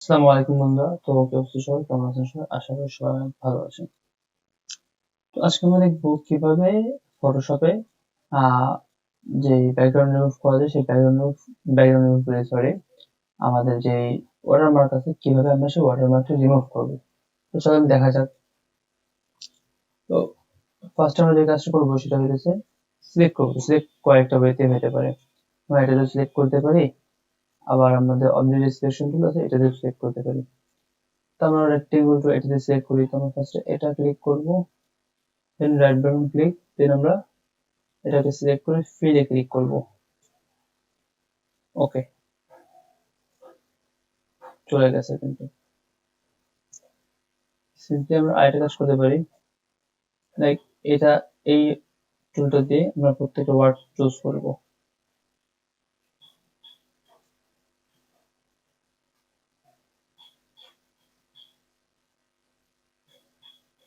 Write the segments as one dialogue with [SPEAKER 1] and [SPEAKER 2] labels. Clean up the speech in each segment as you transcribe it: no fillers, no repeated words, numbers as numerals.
[SPEAKER 1] আসসালামু আলাইকুম বন্ধুরা। তো কি অবস্থা, সবাই কেমন আছেন? সবাই আশা করি সবাই অনেক ভালো আছেন। তো আজকে আমরা দেখবো কিভাবে ফটোশপে আহ যে ব্যাকগ্রাউন্ড রিমুভ করা যায় সেই ব্যাকগ্রাউন্ড রিমুভ করে সরি আমাদের যে ওয়াটারমার্ক আছে কিভাবে আমরা সেই ওয়াটারমার্কটা রিমুভ করবো। তো চলুন দেখা যাক। তো ফার্স্ট আমরা যে কাজটা করবো সেটা হচ্ছে সিলেক্ট করবো। সিলেক্ট কয়েকটা ওয়েতে হতে পারে। আমরা এটা সিলেক্ট করতে পারি, আবার আমাদের অবজেক্ট সিলেকশন টুল আছে এটা দিয়ে সিলেক্ট করতে পারি। তো আমরা রেক্টেঙ্গল টুল এটা দিয়ে সিলেক্ট করি। তো আমরা ফার্স্টে এটা ক্লিক করবো, দেন রাইট বাটন ক্লিক, দেন আমরা এটাকে সিলেক্ট করে ফিলে ক্লিক করব। ওকে, চলে গেছে। কিন্তু সিম্পলি আমরা আরেকটা কাজ করতে পারি, লাইক এটা এই টুলটা দিয়ে আমরা প্রত্যেকটা ওয়ার্ড চুজ করব।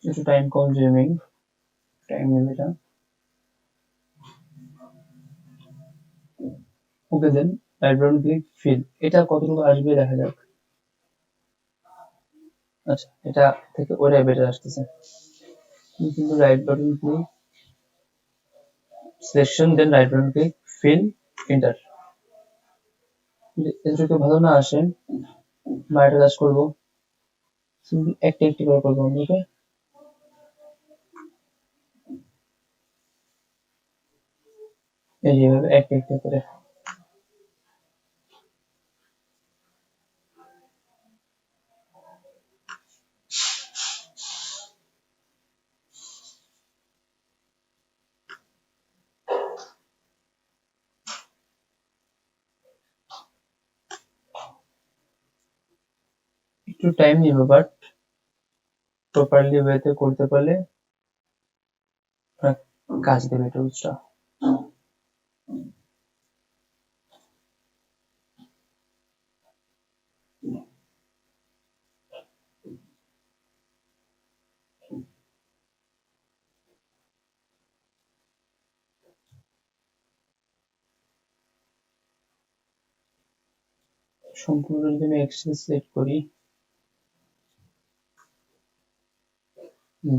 [SPEAKER 1] একটু টাইম কনজিউমিং, টাইম নেবে এটা। ওকে, দেন রাইট বাটন ক্লিক ফিল। এটা কতটুকু আসবে দেখা যাক। আচ্ছা, এটা থেকে ওটাই বেটার আসতেছে। কিন্তু right button click selection, then right button click fill, enter. এটাকে ভালো না আসে বা এটা কাজ করবো, সিম্পলি একটা একটি করে করবো আমরা। ওকে, এই যেভাবে একটা একটা করে। একটু টাইম নিবে, বাট প্রপারলি ওয়েতে করতে পারলে কাজ দেবে টুলসটা। সম্পূর্ণ যদি আমি এক্সেল সিলেক্ট করি,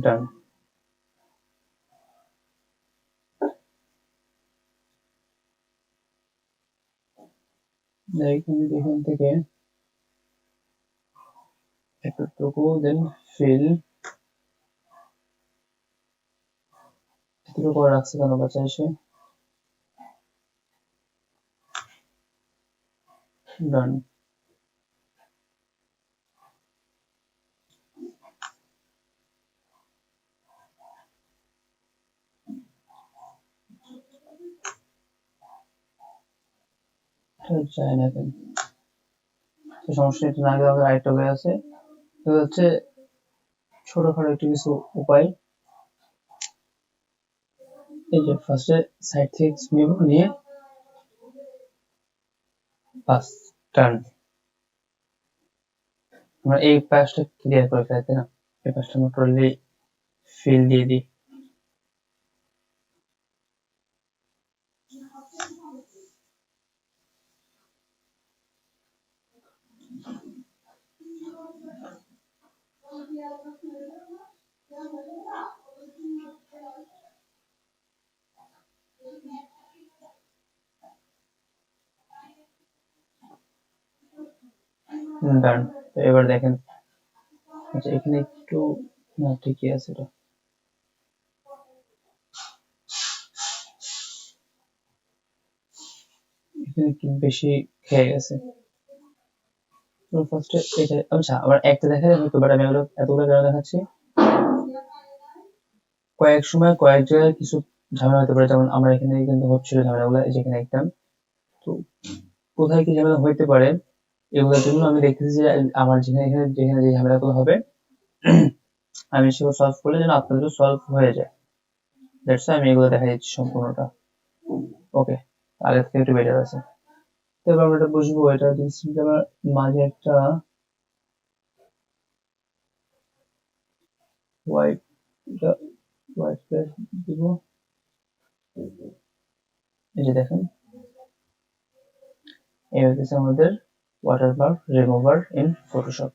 [SPEAKER 1] ডান। আমি এখান থেকে এতটুকু, দেন ফিল, এতটুকু রাখছে কেন বাচ্চা এসে, ডান। যায় না কেন? তো সমস্যা, এটা না গেলে আমাদের আরেকটা ওয়ে আছে। এটা হচ্ছে ছোটখাটো একটু কিছু উপায়। এই যে ফার্স্টে সাইড থেকে নিব, নিয়ে বাস টার্ন। আমরা এই পাশটা ক্লিয়ার করে ফেলতে না, এই পাশটা আমরা টোটালি ফিল দিয়ে দিই। ডান। তো এবার দেখেন, আচ্ছা এখানে একটু, না ঠিকই আছে এটা, এখানে একটু বেশি খেয়ে গেছে। ফার্স্টে এটা, আচ্ছা আবার একটা দেখা যায় হয়তো, বাট আমি এতগুলো কেন দেখাচ্ছি, কয়েক সময় কয়েক জায়গায় কিছু ঝামেলা হতে পারে। যেমন আমরা এখানে কিন্তু হচ্ছিল ঝামেলাগুলো, যেখানে একটা, তো কোথায় কি ঝামেলা হইতে পারে এগুলোর জন্য আমি দেখতেছি যে আমার যেখানে এখানে যেখানে যে ঝামেলাগুলো হবে আমি সেগুলো সলভ করলে যেন আপনাদেরও সলভ হয়ে যায়। দ্যাটস আমি এগুলো দেখা দিচ্ছি সম্পূর্ণটা। ওকে, আগের থেকে একটু বেটার আছে। তো এবার আমরা এটা বুঝবো, এটা দিচ্ছি আমার মাঝে একটা হোয়াইট, এটা হোয়াইট প্লেস দিব। এই যে দেখেন, এই হচ্ছে আমাদের watermark remover in Photoshop.